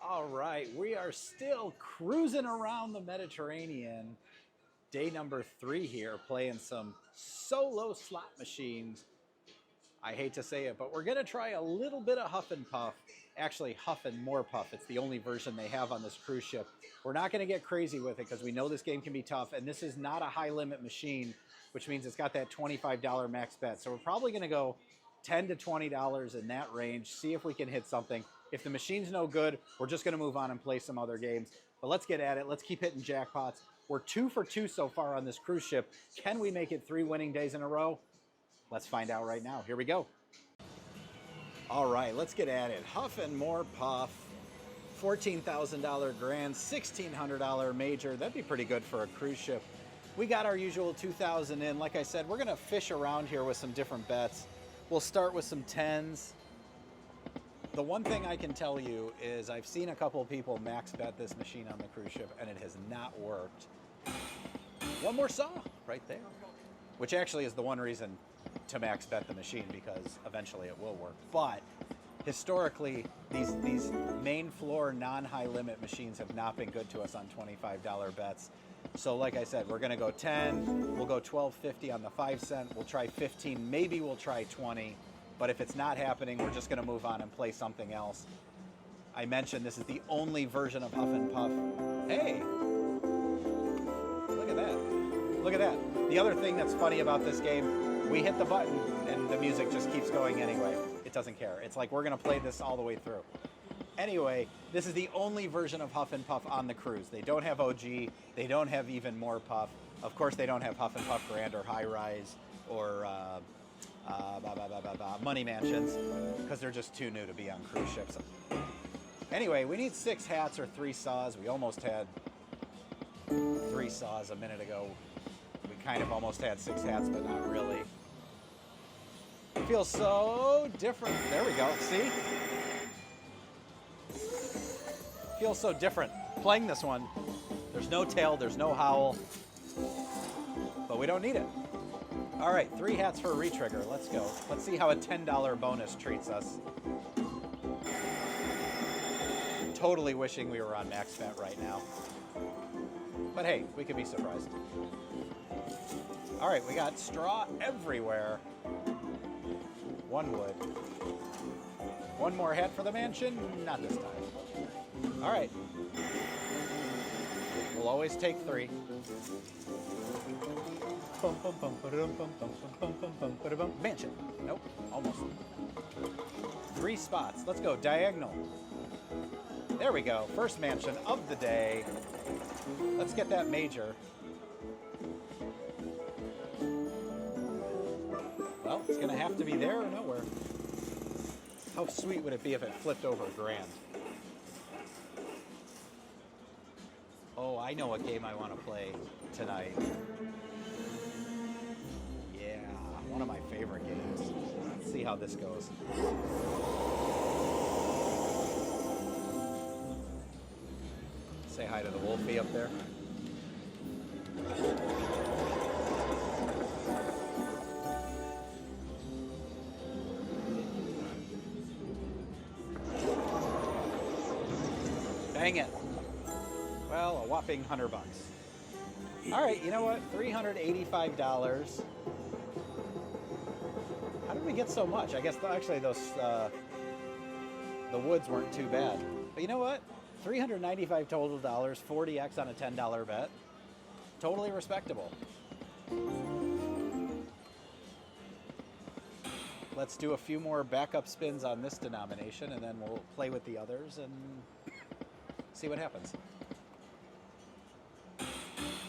All right, we are still cruising around the Mediterranean. Day number 3 here, playing some solo slot machines. I hate to say it, but we're going to try a little bit of Huff and Puff. Actually, Huff and More Puff. It's the only version they have on this cruise ship. We're not going to get crazy with it because we know this game can be tough, and this is not a high-limit machine, which means it's got that $25 max bet. So we're probably going to go $10 to $20 in that range, see if we can hit something. If the machine's no good, we're just going to move on and play some other games. But let's get at it. Let's keep hitting jackpots. We're 2 for 2 so far on this cruise ship. Can we make it 3 winning days in a row? Let's find out right now. Here we go. All right, let's get at it. Huff and More Puff, $14,000 grand, $1,600 major. That'd be pretty good for a cruise ship. We got our usual 2,000 in. Like I said, we're gonna fish around here with some different bets. We'll start with some 10s. The one thing I can tell you is I've seen a couple of people max bet this machine on the cruise ship and it has not worked. One more saw right there, which actually is the one reason to max bet the machine, because eventually it will work. But historically, these main floor non-high limit machines have not been good to us on $25 bets. So like I said, we're gonna go 10, we'll go $12.50 on the 5 cent, we'll try 15, maybe we'll try 20. But if it's not happening, we're just gonna move on and play something else. I mentioned this is the only version of Huff and Puff. Hey, look at that. Look at that. The other thing that's funny about this game, we hit the button and the music just keeps going anyway. It doesn't care. It's like we're gonna play this all the way through. Anyway, this is the only version of Huff and Puff on the cruise. They don't have OG, they don't have Even More Puff. Of course, they don't have Huff and Puff Grand or High Rise or Money Mansions, because they're just too new to be on cruise ships. Anyway, we need 6 hats or 3 saws. We almost had 3 saws a minute ago. We kind of almost had 6 hats, but not really. It feels so different. There we go, see? Feels so different playing this one. There's no tail, there's no howl, but we don't need it. All right, 3 hats for a retrigger. Let's go. Let's see how a $10 bonus treats us. Totally wishing we were on max bet right now. But hey, we could be surprised. All right, we got straw everywhere. 1 wood. 1 more hat for the mansion? Not this time. All right. We'll always take 3. Mansion. Nope, almost. 3 spots. Let's go diagonal. There we go. First mansion of the day. Let's get that major. Well, it's going to have to be there or nowhere. How sweet would it be if it flipped over grand? Oh, I know what game I want to play tonight. Yeah, one of my favorite games. Let's see how this goes. Say hi to the Wolfie up there. Dang it. Well, a whopping $100. All right, you know what? $385. How did we get so much? I guess actually those the woods weren't too bad. But you know what? $395 total dollars, 40x on a $10 bet. Totally respectable. Let's do a few more backup spins on this denomination, and then we'll play with the others and see what happens.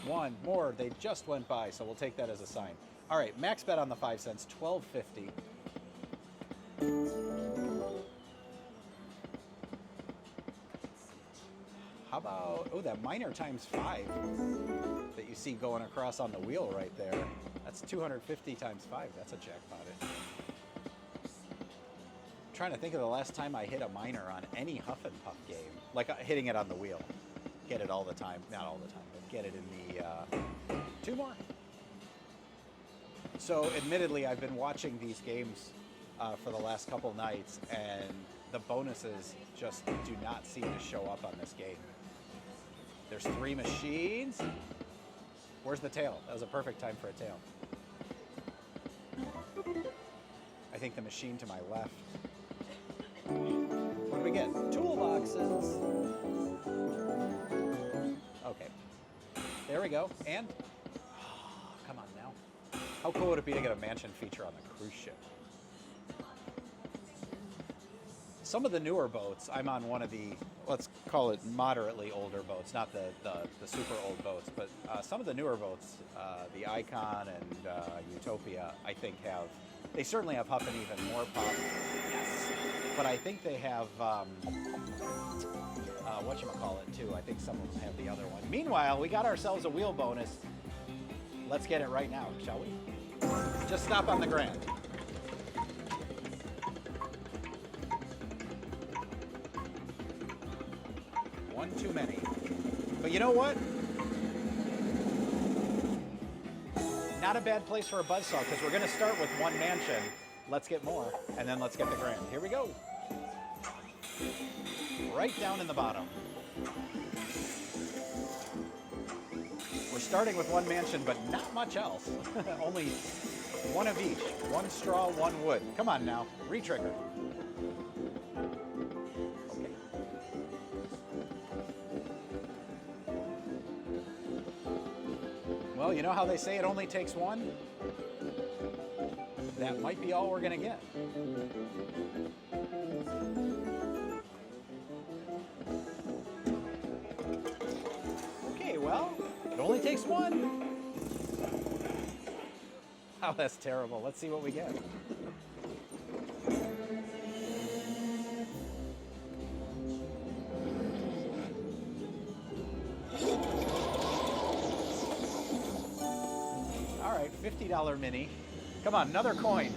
1 more. They just went by, so we'll take that as a sign. All right, max bet on the 5 cents, $12.50. How about, oh, that minor times 5 that you see going across on the wheel right there. That's 250 times 5. That's a jackpot. I'm trying to think of the last time I hit a minor on any Huff and Puff game. Like hitting it on the wheel. Get it all the time. Not all the time, but get it in the 2 more. So admittedly, I've been watching these games for the last couple nights, and the bonuses just do not seem to show up on this game. There's 3 machines. Where's the tail? That was a perfect time for a tail. I think the machine to my left. What do we get? Toolboxes. Okay. There we go. And, oh, come on now. How cool would it be to get a mansion feature on the cruise ship? Some of the newer boats, I'm on one of the, let's call it moderately older boats, not the super old boats, but some of the newer boats, the Icon and Utopia, I think they certainly have Huff and even more pop. Yes. But I think they have, whatchamacallit too. I think some of them have the other one. Meanwhile, we got ourselves a wheel bonus. Let's get it right now, shall we? Just stop on the Grand. One too many. But you know what? Not a bad place for a buzzsaw, because we're going to start with 1 mansion. Let's get more, and then let's get the Grand. Here we go. Right down in the bottom. We're starting with 1 mansion, but not much else. Only 1 of each. 1 straw, 1 wood. Come on now, re-trigger. Okay. Well, you know how they say it only takes 1? That might be all we're gonna get. Okay, well, it only takes 1. Oh, that's terrible. Let's see what we get. All right, $50 mini. Come on, another coin.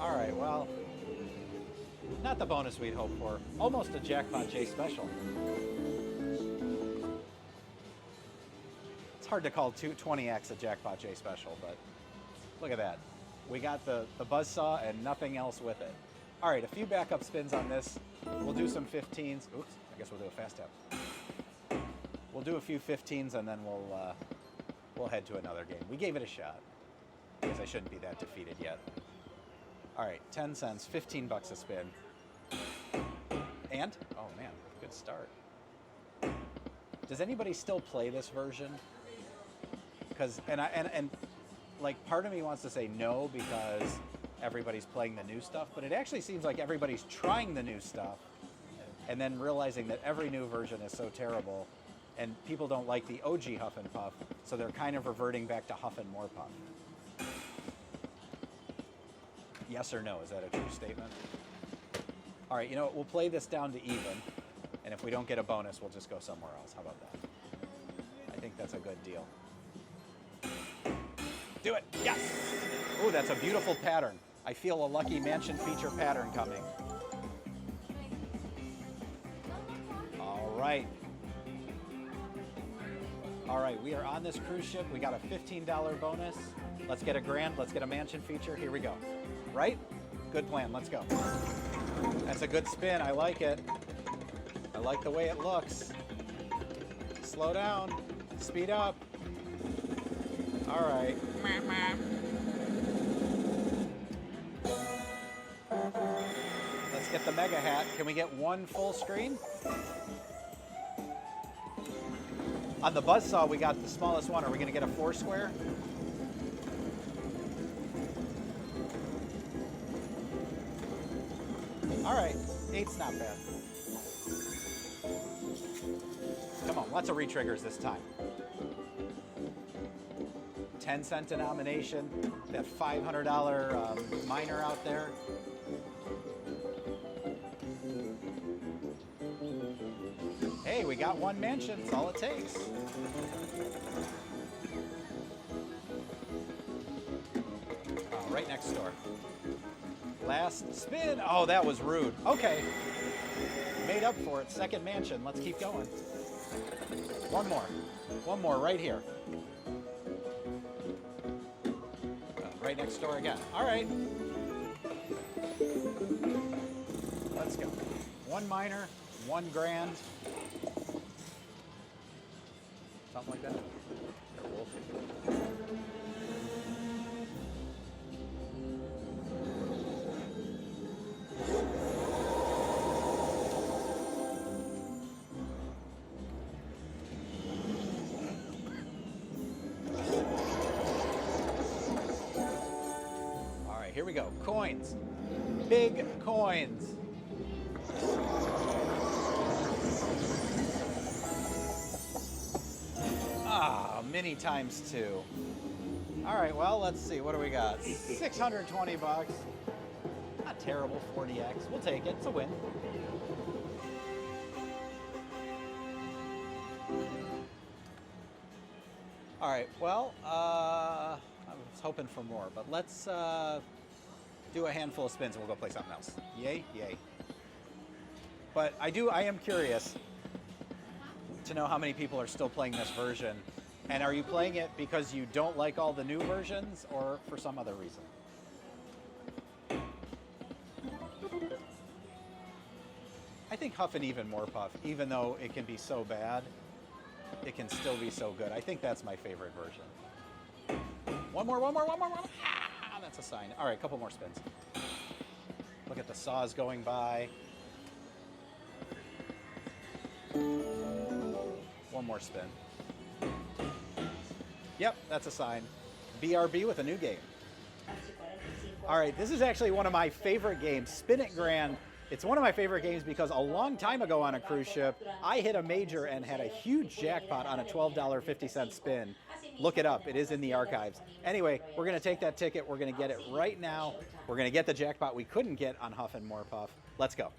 All right, well, not the bonus we'd hoped for. Almost a Jackpot J special. It's hard to call 20X a Jackpot J special, but look at that. We got the buzzsaw and nothing else with it. All right, a few backup spins on this. We'll do some 15s. Oops, I guess we'll do a fast tap. We'll do a few 15s and then we'll head to another game. We gave it a shot. I guess I shouldn't be that defeated yet. All right, 10 cents, 15 bucks a spin. And, oh man, good start. Does anybody still play this version? Because, and like part of me wants to say no because everybody's playing the new stuff, but it actually seems like everybody's trying the new stuff and then realizing that every new version is so terrible and people don't like the OG Huff and Puff, so they're kind of reverting back to Huff and more Puff. Yes or no? Is that a true statement? All right, you know what? We'll play this down to even, and if we don't get a bonus, we'll just go somewhere else. How about that? I think that's a good deal. Do it! Yes! Ooh, that's a beautiful pattern. I feel a lucky mansion feature pattern coming. All right. All right, we are on this cruise ship. We got a $15 bonus. Let's get a grand. Let's get a mansion feature. Here we go. Right? Good plan. Let's go. That's a good spin. I like it. I like the way it looks. Slow down. Speed up. All right. Let's get the mega hat. Can we get 1 full screen? On the buzzsaw, we got the smallest one. Are we going to get a 4 square? All right, 8's not bad. Come on, lots of re-triggers this time. 10-cent denomination, that $500 miner out there. Hey, we got 1 mansion, that's all it takes. Oh, right next door. Last spin. Oh, that was rude. Okay. Made up for it. Second mansion. Let's keep going. 1 more. 1 more right here. Right next door again. All right. Let's go. One minor, $1 grand. Something like that. Here, Wolf. All right, here we go. Coins. Big coins. Mini times 2. All right, well, let's see. What do we got? 620 bucks. Not terrible, 40x. We'll take it. It's a win. All right, well, I was hoping for more, but let's do a handful of spins and we'll go play something else. Yay, yay. But I am curious to know how many people are still playing this version. And are you playing it because you don't like all the new versions or for some other reason? I think Huff and even more Puff, even though it can be so bad, it can still be so good. I think that's my favorite version. One more. Ah, that's a sign. All right, a couple more spins. Look at the saws going by. One more spin. Yep, that's a sign. BRB with a new game. All right, this is actually one of my favorite games, Spin It Grand. It's one of my favorite games because a long time ago on a cruise ship, I hit a major and had a huge jackpot on a $12.50 spin. Look it up, it is in the archives. Anyway, we're gonna take that ticket, we're gonna get it right now. We're gonna get the jackpot we couldn't get on Huff and More Puff. Let's go.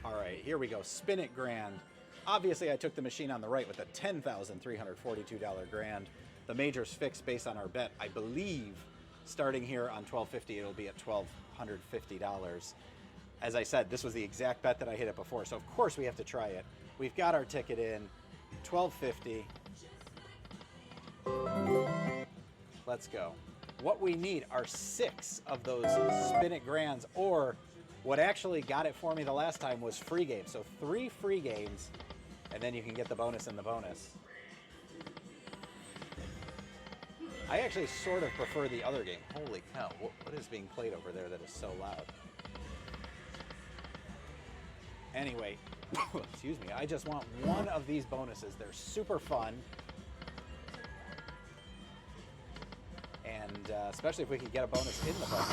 All right, here we go, Spin It Grand. Obviously, I took the machine on the right with a $10,342 grand. The major's fixed based on our bet. I believe starting here on $12.50, it'll be at $1,250. As I said, this was the exact bet that I hit it before, so of course we have to try it. We've got our ticket in, $12.50. Let's go. What we need are 6 of those Spin It Grands, or what actually got it for me the last time was free games. So 3 free games, and then you can get the bonus in the bonus. I actually sort of prefer the other game. Holy cow, what is being played over there that is so loud? Anyway, excuse me, I just want one of these bonuses. They're super fun. And especially if we could get a bonus in the bonus.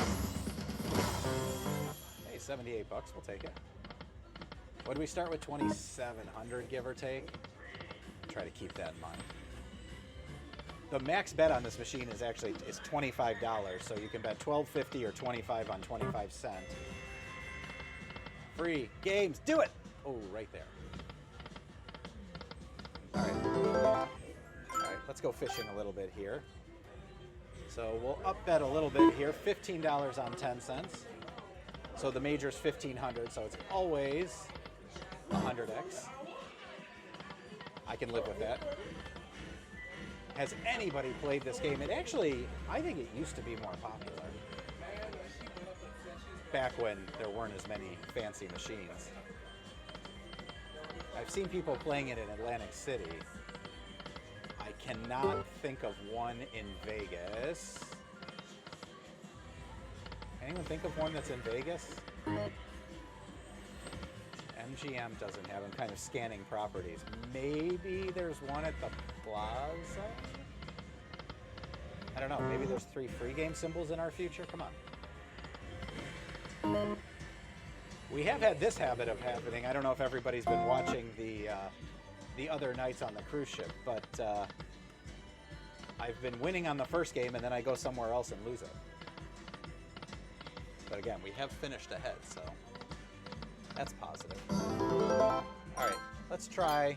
Hey, 78 bucks, we'll take it. What do we start with? 2,700, give or take. Try to keep that in mind. The max bet on this machine is actually $25, so you can bet $12.50 or $25 on 25 cents. Free games, do it! Oh, right there. All right, let's go fishing a little bit here. So we'll up bet a little bit here, $15 on 10 cents. So the major's 1,500, so it's always 100x. I can live with that. Has anybody played this game? It actually, I think it used to be more popular. Back when there weren't as many fancy machines. I've seen people playing it in Atlantic City. I cannot think of one in Vegas. Anyone think of one that's in Vegas? MGM doesn't have them. Kind of scanning properties. Maybe there's one at the Plaza? I don't know. Maybe there's 3 free game symbols in our future? Come on. We have had this habit of happening. I don't know if everybody's been watching the other nights on the cruise ship, but I've been winning on the first game and then I go somewhere else and lose it. But again, we have finished ahead, so that's positive. All right, let's try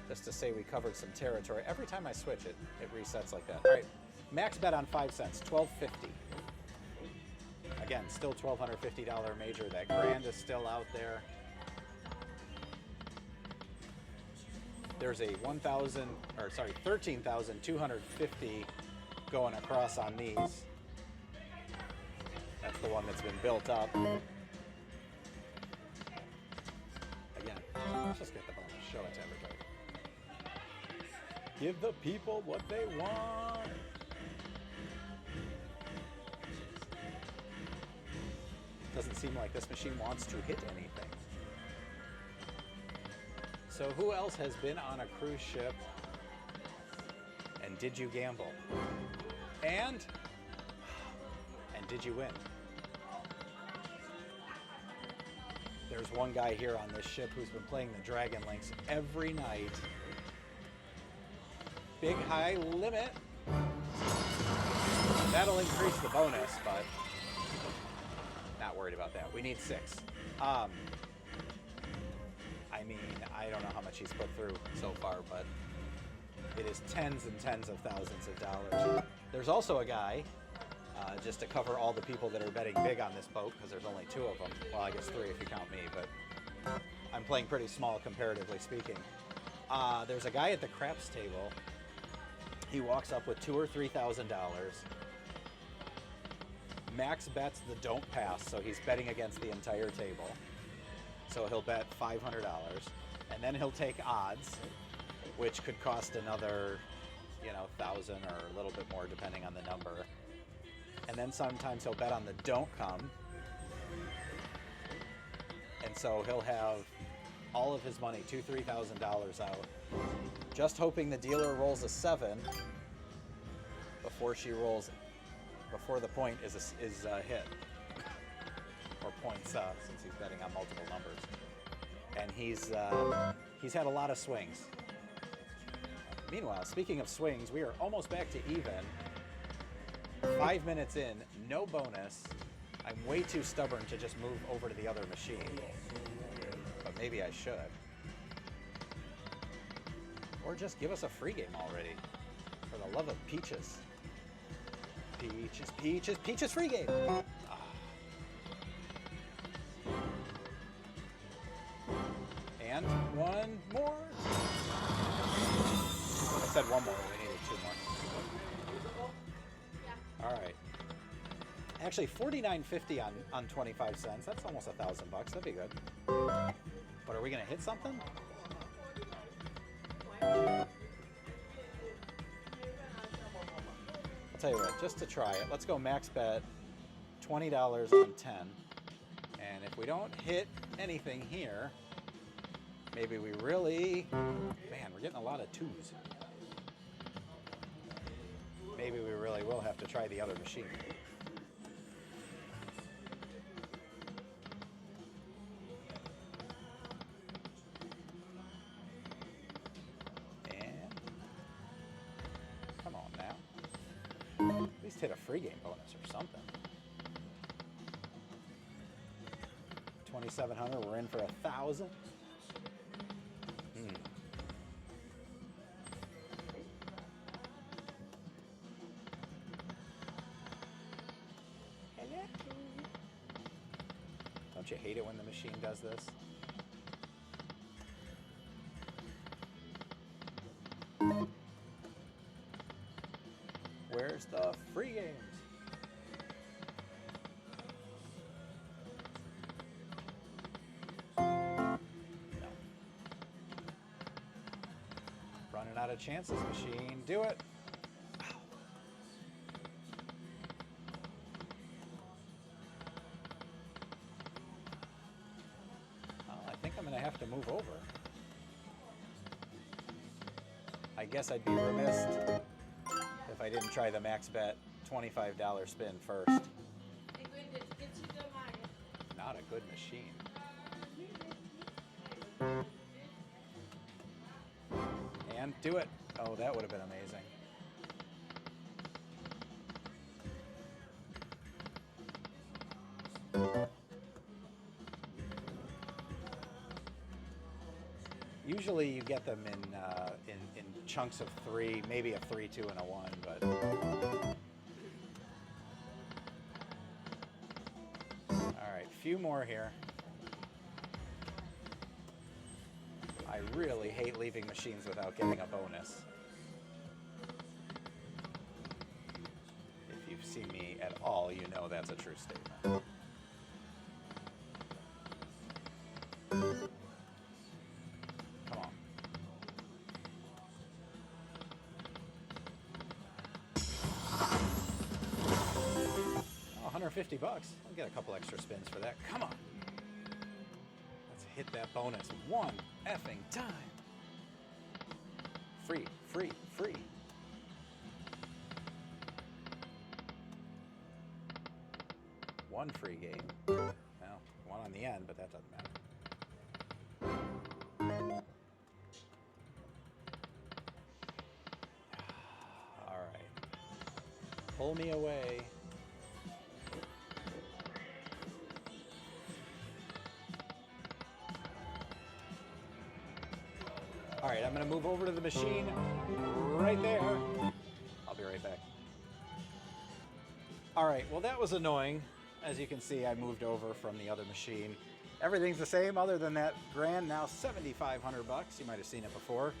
just to say we covered some territory. Every time I switch it, it resets like that. All right, max bet on 5 cents, $12.50. Again, still $1,250 major. That grand is still out there. There's a $13,250 going across on these. That's the one that's been built up. Again, let's just get the bonus. Show it to everybody. Give the people what they want. Doesn't seem like this machine wants to hit anything. So who else has been on a cruise ship? And did you gamble? And did you win? There's one guy here on this ship who's been playing the Dragon Links every night. Big high limit. That'll increase the bonus, but not worried about that. We need 6. I mean, I don't know how much he's put through so far, but it is tens and tens of thousands of dollars. There's also a guy, just to cover all the people that are betting big on this boat, because there's only 2 of them. Well, I guess 3 if you count me, but I'm playing pretty small comparatively speaking. There's a guy at the craps table. He walks up with $2,000 or $3,000. Max bets the don't pass, so he's betting against the entire table. So he'll bet $500, and then he'll take odds, which could cost another, 1,000 or a little bit more depending on the number. And then sometimes he'll bet on the don't come. And so he'll have all of his money, $2,000, $3,000 out, just hoping the dealer rolls a 7 before the point is hit, or points since he's betting on multiple numbers. And he's had a lot of swings. Meanwhile, speaking of swings, we are almost back to even. 5 minutes in, no bonus. I'm way too stubborn to just move over to the other machine, but maybe I should. Or just give us a free game already, for the love of peaches. Peaches, peaches, peaches, free game. And one more. I said one more, we needed 2 more. All right. Actually, $49.50 on 25 cents. That's almost $1,000 bucks. That'd be good. But are we gonna hit something? I'll tell you what, just to try it, let's go max bet $20 on 10. And if we don't hit anything here, maybe we really, man, we're getting a lot of 2s. Maybe we really will have to try the other machine. And come on now. At least hit a free game bonus or something. 2,700, we're in for 1,000. Don't you hate it when the machine does this? Where's the free games? No. Running out of chances, machine. Do it. Have to move over. I guess I'd be remiss if I didn't try the max bet $25 spin first. Not a good machine. And do it. Oh, that would have been amazing. Usually you get them in chunks of 3, maybe a 3, 2, and a 1, but all right, few more here. I really hate leaving machines without getting a bonus. Oh, you know that's a true statement. Come on. Oh, $150. I'll get a couple extra spins for that. Come on. Let's hit that bonus one effing time. Free, free, free. One free game. Well, one on the end, but that doesn't matter. All right. Pull me away. All right, I'm going to move over to the machine right there. I'll be right back. All right, well, that was annoying. As you can see, I moved over from the other machine. Everything's the same other than that grand, now $7,500. You might have seen it before.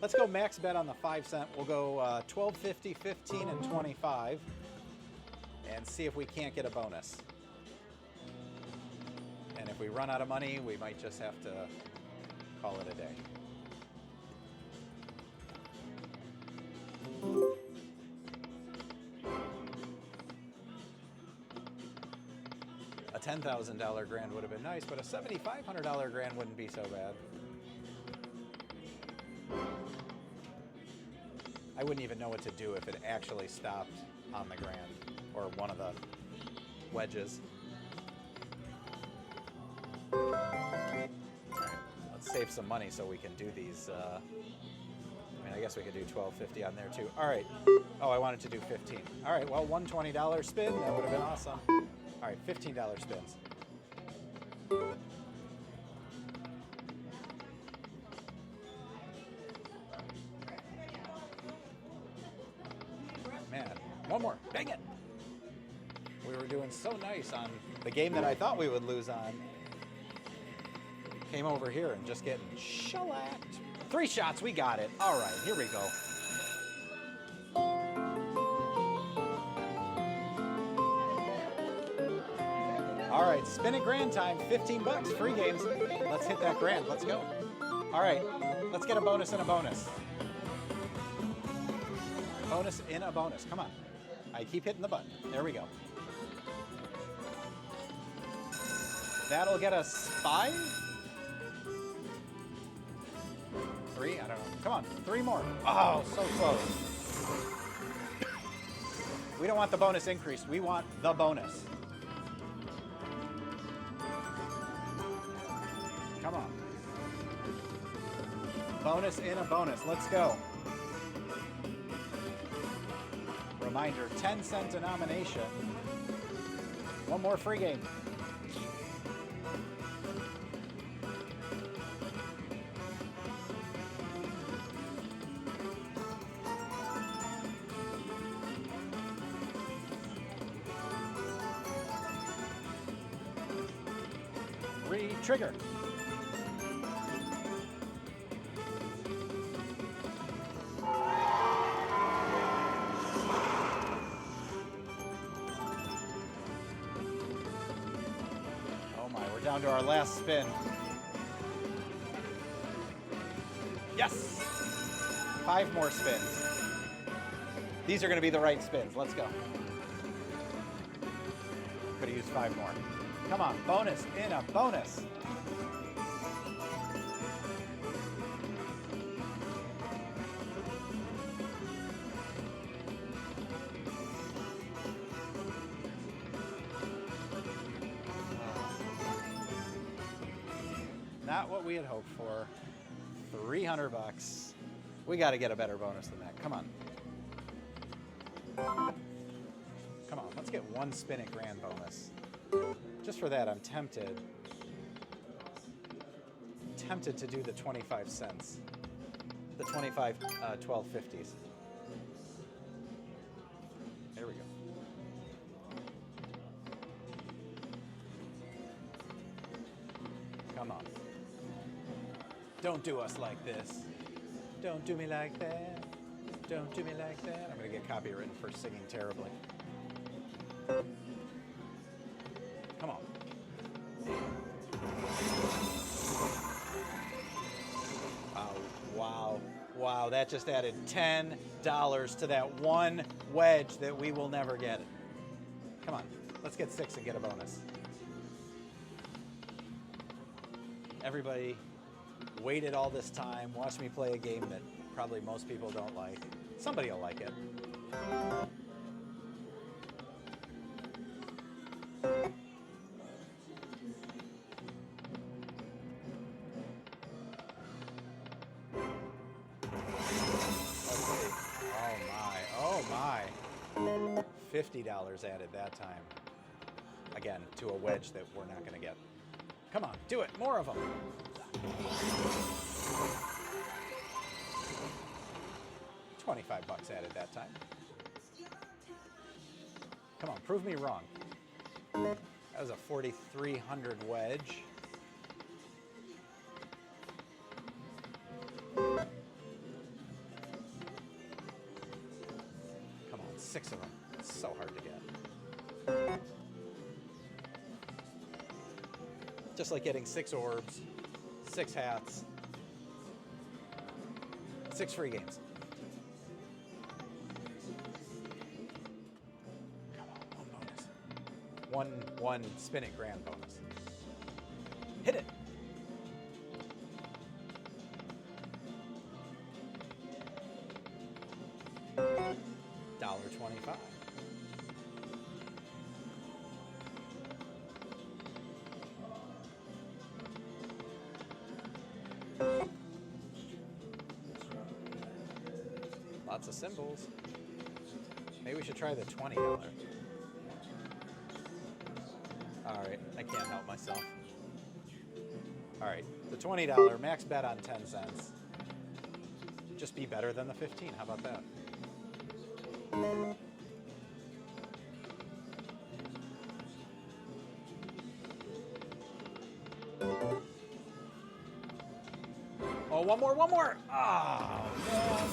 Let's go max bet on the 5 cent. We'll go 12, 50, 15, and 25 and see if we can't get a bonus. And if we run out of money, we might just have to call it a day. A $10,000 grand would have been nice, but a $7,500 grand wouldn't be so bad. I wouldn't even know what to do if it actually stopped on the grand or one of the wedges. All right, let's save some money so we can do these. I mean, I guess we could do $12.50 on there too. All right. Oh, I wanted to do 15. All right. Well, one $20 spin. That would have been awesome. All right, $15 spins. Man, one more. Dang it. We were doing so nice on the game that I thought we would lose on. Came over here and just getting shellacked. 3 shots, we got it. All right, here we go. All right, spin it grand time, $15, free games. Let's hit that grand, let's go. All right, let's get a bonus and a bonus. Bonus in a bonus, come on. I keep hitting the button, there we go. That'll get us 5? 3, I don't know. Come on, 3 more. Oh, so close. We don't want the bonus increase, we want the bonus. Come on. Bonus in a bonus. Let's go. Reminder, 10-cent denomination. One more free game. Trigger. Down to our last spin. Yes! 5 more spins. These are going to be the right spins. Let's go. Could have used 5 more. Come on, bonus in a bonus. Not what we had hoped for. $300. We got to get a better bonus than that. Come on. Come on, let's get 1 spin at grand bonus. Just for that, I'm tempted to do the 25 cents. The 25 12.50s. There we go. Come on. Don't do us like this. Don't do me like that. Don't do me like that. I'm going to get copywritten for singing terribly. Come on. Oh, wow. Wow, that just added $10 to that one wedge that we will never get. Come on, let's get 6 and get a bonus. Everybody waited all this time, watched me play a game that probably most people don't like. Somebody will like it. $50 added that time. Again, to a wedge that we're not going to get. Come on, do it. More of them. $25 added that time. Come on, prove me wrong. That was a 4,300 wedge. Come on, 6 of them. It's so hard to get. Just like getting 6 orbs, 6 hats, 6 free games. Come on, one bonus. One spin it grand bonus. Hit it. $1.25. Lots of symbols. Maybe we should try the $20. Alright, I can't help myself. Alright, the $20 max bet on 10 cents. Just be better than the 15. How about that? Oh, one more. Oh, man.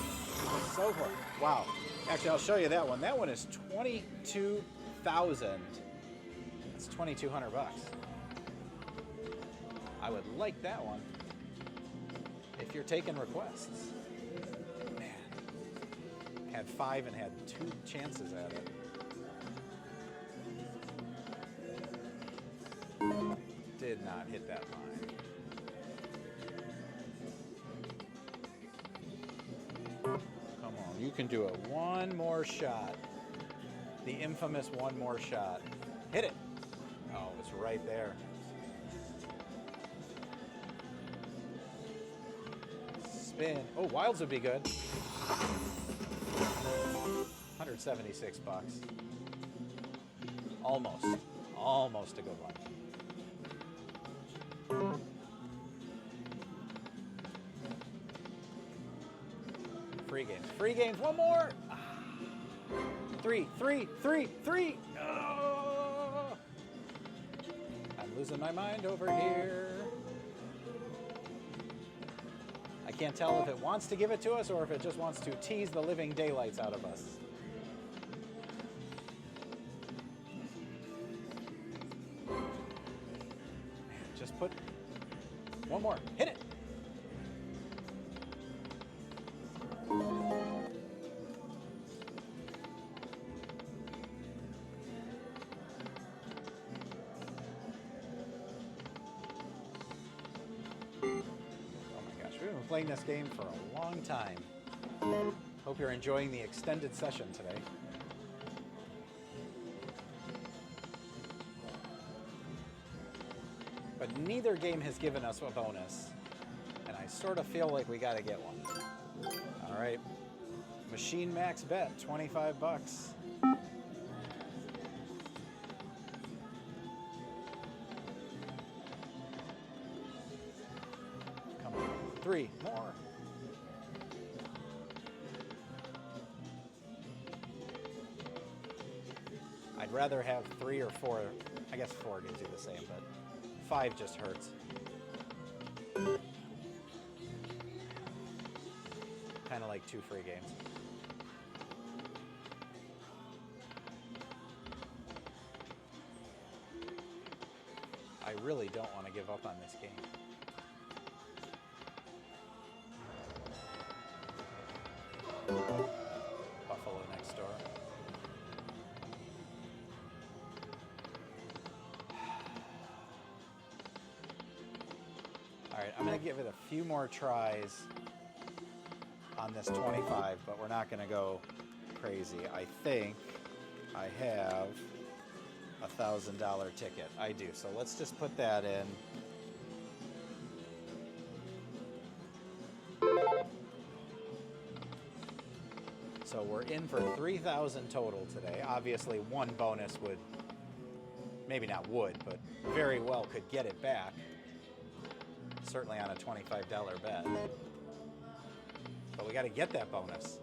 So far. Wow. Actually, I'll show you that one. That one is 22,000. It's 2,200 bucks. I would like that one if you're taking requests. Man. Had 5 and had 2 chances at it. Did not hit that line. You can do it. One more shot. The infamous one more shot. Hit it. Oh, it's right there. Spin. Oh, wilds would be good. 176 bucks. Almost. Almost a good one. Free games. Free games. One more. 3. Oh! I'm losing my mind over here. I can't tell if it wants to give it to us or if it just wants to tease the living daylights out of us. Just put one more. Hit it. Playing this game for a long time. Hope you're enjoying the extended session today. But neither game has given us a bonus, and I sort of feel like we got to get one. All right, machine max bet, 25 bucks. Come on, 3 more. I'd rather have 3 or 4. I guess 4 gives you the same, but 5 just hurts. Kind of like 2 free games. I really don't want to give up on this game. Buffalo next door. All right, I'm going to give it a few more tries on this 25, but we're not going to go crazy. I think I have a $1,000 ticket. I do. So let's just put that in. So we're in for 3,000 total today. Obviously, one bonus would, maybe not would, but very well could get it back. Certainly on a $25 bet. But we got to get that bonus.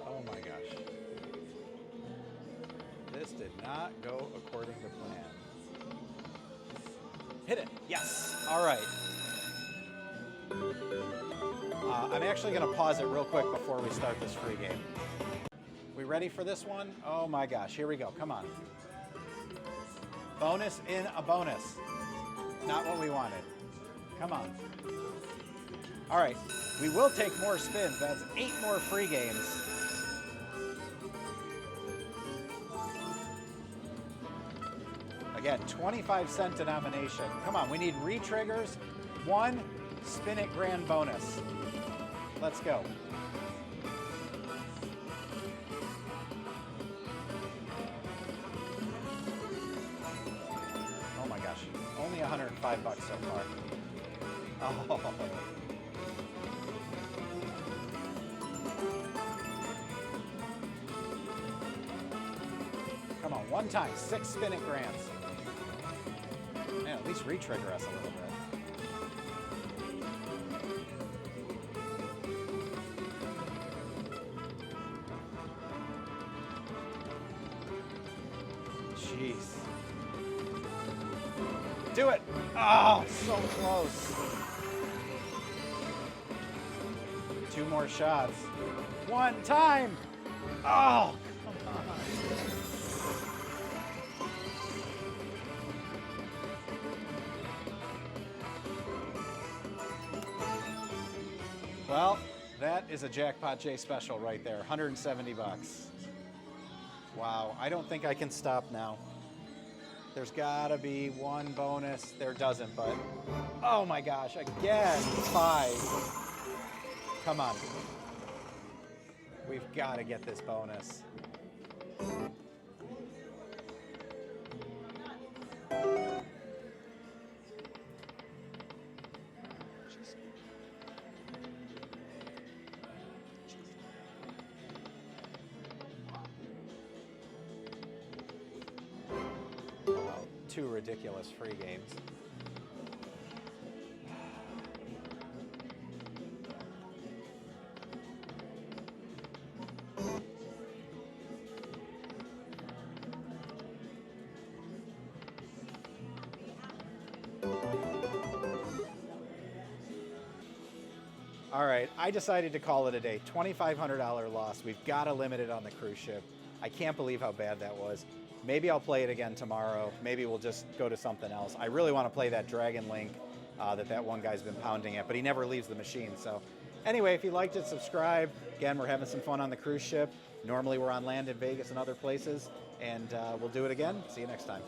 Oh my gosh. This did not go according to plan. Hit it. Yes. All right. I'm actually going to pause it real quick before we start this free game. We ready for this one? Oh my gosh. Here we go. Come on. Bonus in a bonus. Not what we wanted. Come on. All right. We will take more spins. That's 8 more free games. Again, 25-cent denomination. Come on, we need re-triggers. 1 spin it grand bonus. Let's go. Oh my gosh, only 105 bucks so far. Oh. Come on, one time, 6 spin it grands. Man, at least re-trigger us a little bit. Jeez. Do it! Oh, so close. 2 more shots. 1 time! Oh, come on. Well, that is a Jackpot J special right there. 170 bucks. Wow, I don't think I can stop now. There's gotta be one bonus. There doesn't, but oh my gosh, again, 5. Come on. We've gotta get this bonus. Two ridiculous free games. All right, I decided to call it a day. $2,500 loss. We've got to limit it on the cruise ship. I can't believe how bad that was. Maybe I'll play it again tomorrow. Maybe we'll just go to something else. I really want to play that Dragon Link that one guy's been pounding at, but he never leaves the machine. So anyway, if you liked it, subscribe. Again, we're having some fun on the cruise ship. Normally we're on land in Vegas and other places, and we'll do it again. See you next time.